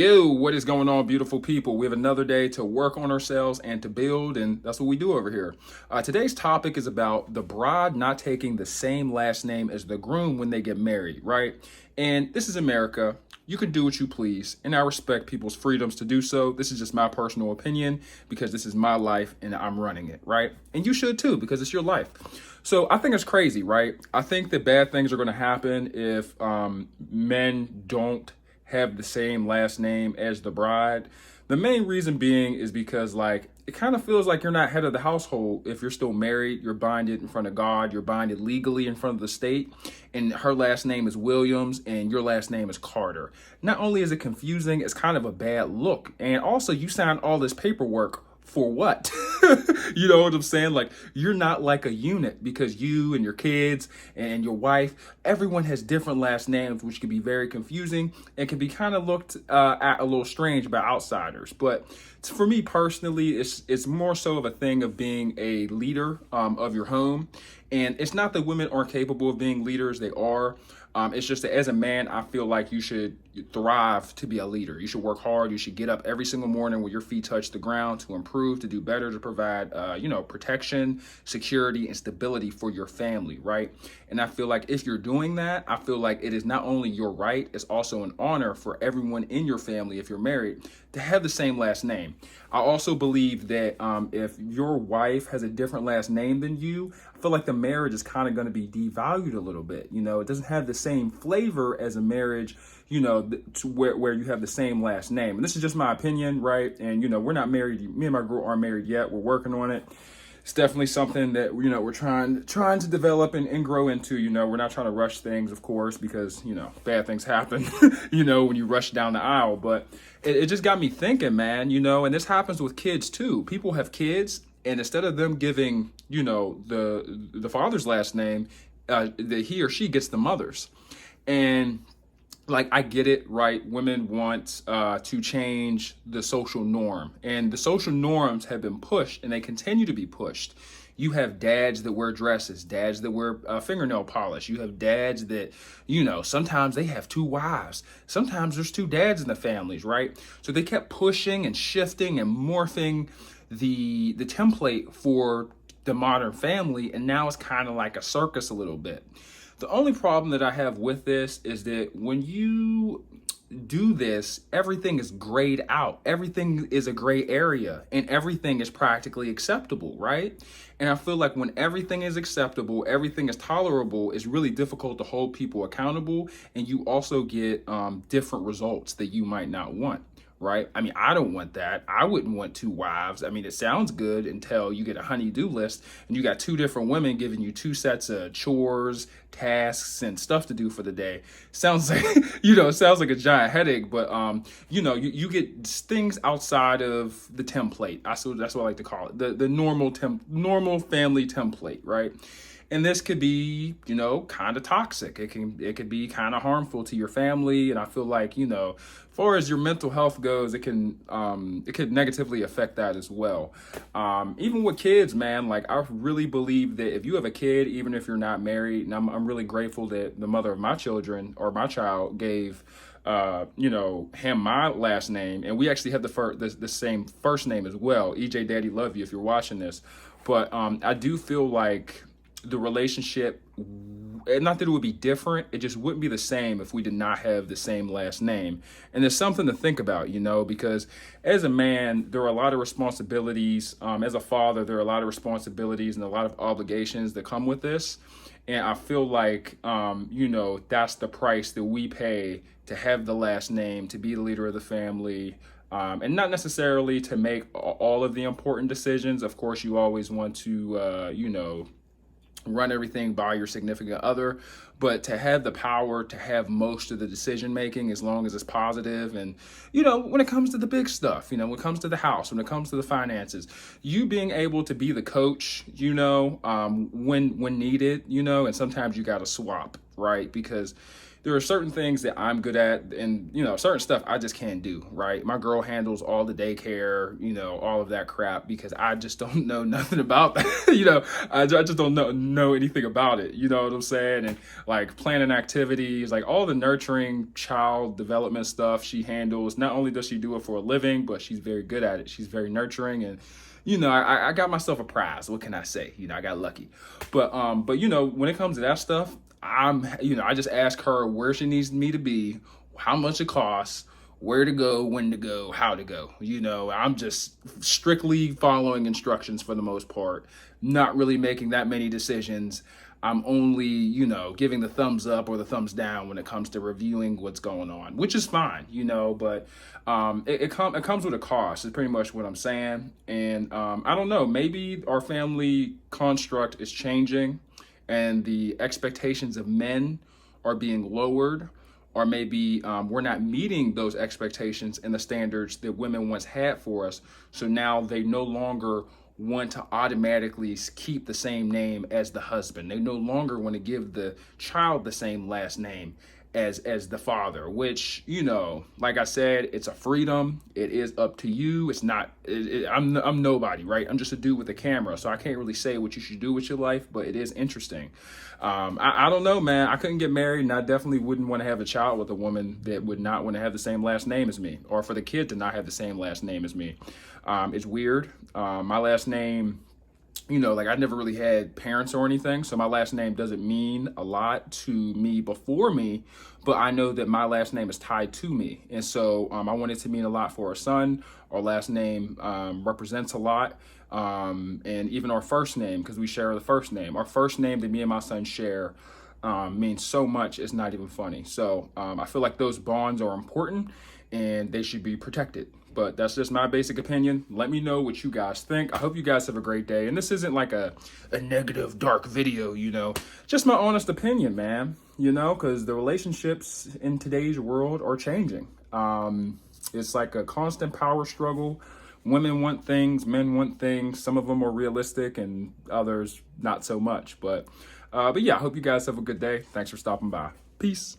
Yo, what is going on, beautiful people? We have another day to work on ourselves and to build, and that's what we do over here. Today's topic is about the bride not taking the same last name as the groom when they get married, right? And this is America. You can do what you please, and I respect people's freedoms to do so. This is just my personal opinion because this is my life and I'm running it, right? And you should too because it's your life. So I think it's crazy, right? I think that bad things are going to happen if men don't have the same last name as the bride. The main reason being is because it kind of feels like you're not head of the household if you're still married. You're binded in front of God. You're binded legally in front of the state. And her last name is Williams and your last name is Carter. Not only is it confusing, it's kind of a bad look. And also you signed all this paperwork for what? You know what I'm saying? Like, you're not like a unit because you and your kids and your wife, everyone has different last names, which can be very confusing and can be kind of looked at a little strange by outsiders. But for me personally, it's more so of a thing of being a leader of your home. And it's not that women aren't capable of being leaders, they are. It's just that as a man, I feel like you should thrive to be a leader. You should work hard. You should get up every single morning with your feet touch the ground to improve, to do better, to provide, protection, security, and stability for your family, right? And I feel like if you're doing that, I feel like it is not only your right, it's also an honor for everyone in your family, if you're married, to have the same last name. I also believe that if your wife has a different last name than you, I feel like the marriage is kind of going to be devalued a little bit. You know, it doesn't have the same flavor as a marriage, to where you have the same last name. And this is just my opinion, right? And, we're not married. Me and my girl aren't married yet. We're working on it. It's definitely something that, we're trying to develop and grow into. We're not trying to rush things, of course, because, bad things happen, when you rush down the aisle. But it just got me thinking, man, and this happens with kids too. People have kids, and instead of them giving, the father's last name, he or she gets the mother's. And I get it, right? Women want to change the social norm, and the social norms have been pushed and they continue to be pushed. You have dads that wear dresses, dads that wear fingernail polish. You have dads that, sometimes they have two wives. Sometimes there's two dads in the families, right? So they kept pushing and shifting and morphing the template for the modern family. And now it's kind of like a circus a little bit. The only problem that I have with this is that when you do this, everything is grayed out. Everything is a gray area and everything is practically acceptable, right? And I feel like when everything is acceptable, everything is tolerable, it's really difficult to hold people accountable. And you also get different results that you might not want. Right? I mean, I don't want that. I wouldn't want two wives. I mean, it sounds good until you get a honey-do list and you got two different women giving you two sets of chores, tasks, and stuff to do for the day. Sounds like, it sounds like a giant headache, but, you get things outside of the template. That's what I like to call it. The normal family template, right? And this could be, kind of toxic. It could be kind of harmful to your family. And I feel like, as far as your mental health goes, it could negatively affect that as well. Even with kids, man, I really believe that if you have a kid, even if you're not married, and I'm really grateful that the mother of my children or my child gave him my last name, and we actually have the same first name as well. EJ, Daddy, love you if you're watching this. But I do feel like the relationship, not that it would be different, it just wouldn't be the same if we did not have the same last name. And there's something to think about, because as a man, there are a lot of responsibilities. As a father, there are a lot of responsibilities and a lot of obligations that come with this. And I feel like, that's the price that we pay to have the last name, to be the leader of the family. And not necessarily to make all of the important decisions. Of course, you always want to, run everything by your significant other, but to have the power to have most of the decision making as long as it's positive. And, when it comes to the big stuff, when it comes to the house, when it comes to the finances, you being able to be the coach, when needed, and sometimes you got to swap, right? Because there are certain things that I'm good at, and certain stuff I just can't do, right? My girl handles all the daycare, all of that crap, because I just don't know nothing about that. I just don't know anything about it. You know what I'm saying? And like planning activities, like all the nurturing child development stuff she handles. Not only does she do it for a living, but she's very good at it. She's very nurturing, and I got myself a prize. What can I say? I got lucky. But when it comes to that stuff, I just ask her where she needs me to be, how much it costs, where to go, when to go, how to go. I'm just strictly following instructions for the most part, not really making that many decisions. I'm only, giving the thumbs up or the thumbs down when it comes to reviewing what's going on, which is fine, but it comes with a cost, is pretty much what I'm saying. And I don't know, maybe our family construct is changing and the expectations of men are being lowered, or maybe we're not meeting those expectations and the standards that women once had for us. So now they no longer want to automatically keep the same name as the husband. They no longer want to give the child the same last name as the father, which, like I said, it's a freedom. It is up to you. It's not, I'm nobody, right? I'm just a dude with a camera. So I can't really say what you should do with your life, but it is interesting. I don't know, man. I couldn't get married, and I definitely wouldn't want to have a child with a woman that would not want to have the same last name as me, or for the kid to not have the same last name as me. It's weird. My last name, like I never really had parents or anything, so my last name doesn't mean a lot to me before me, but I know that my last name is tied to me. And so I want it to mean a lot for our son. Our last name represents a lot. And even our first name, because we share the first name. Our first name that me and my son share means so much, it's not even funny. So I feel like those bonds are important and they should be protected. But that's just my basic opinion. Let me know what you guys think. I hope you guys have a great day. And this isn't like a negative, dark video, just my honest opinion, man, because the relationships in today's world are changing. It's like a constant power struggle. Women want things, men want things. Some of them are realistic and others not so much. But yeah, I hope you guys have a good day. Thanks for stopping by. Peace.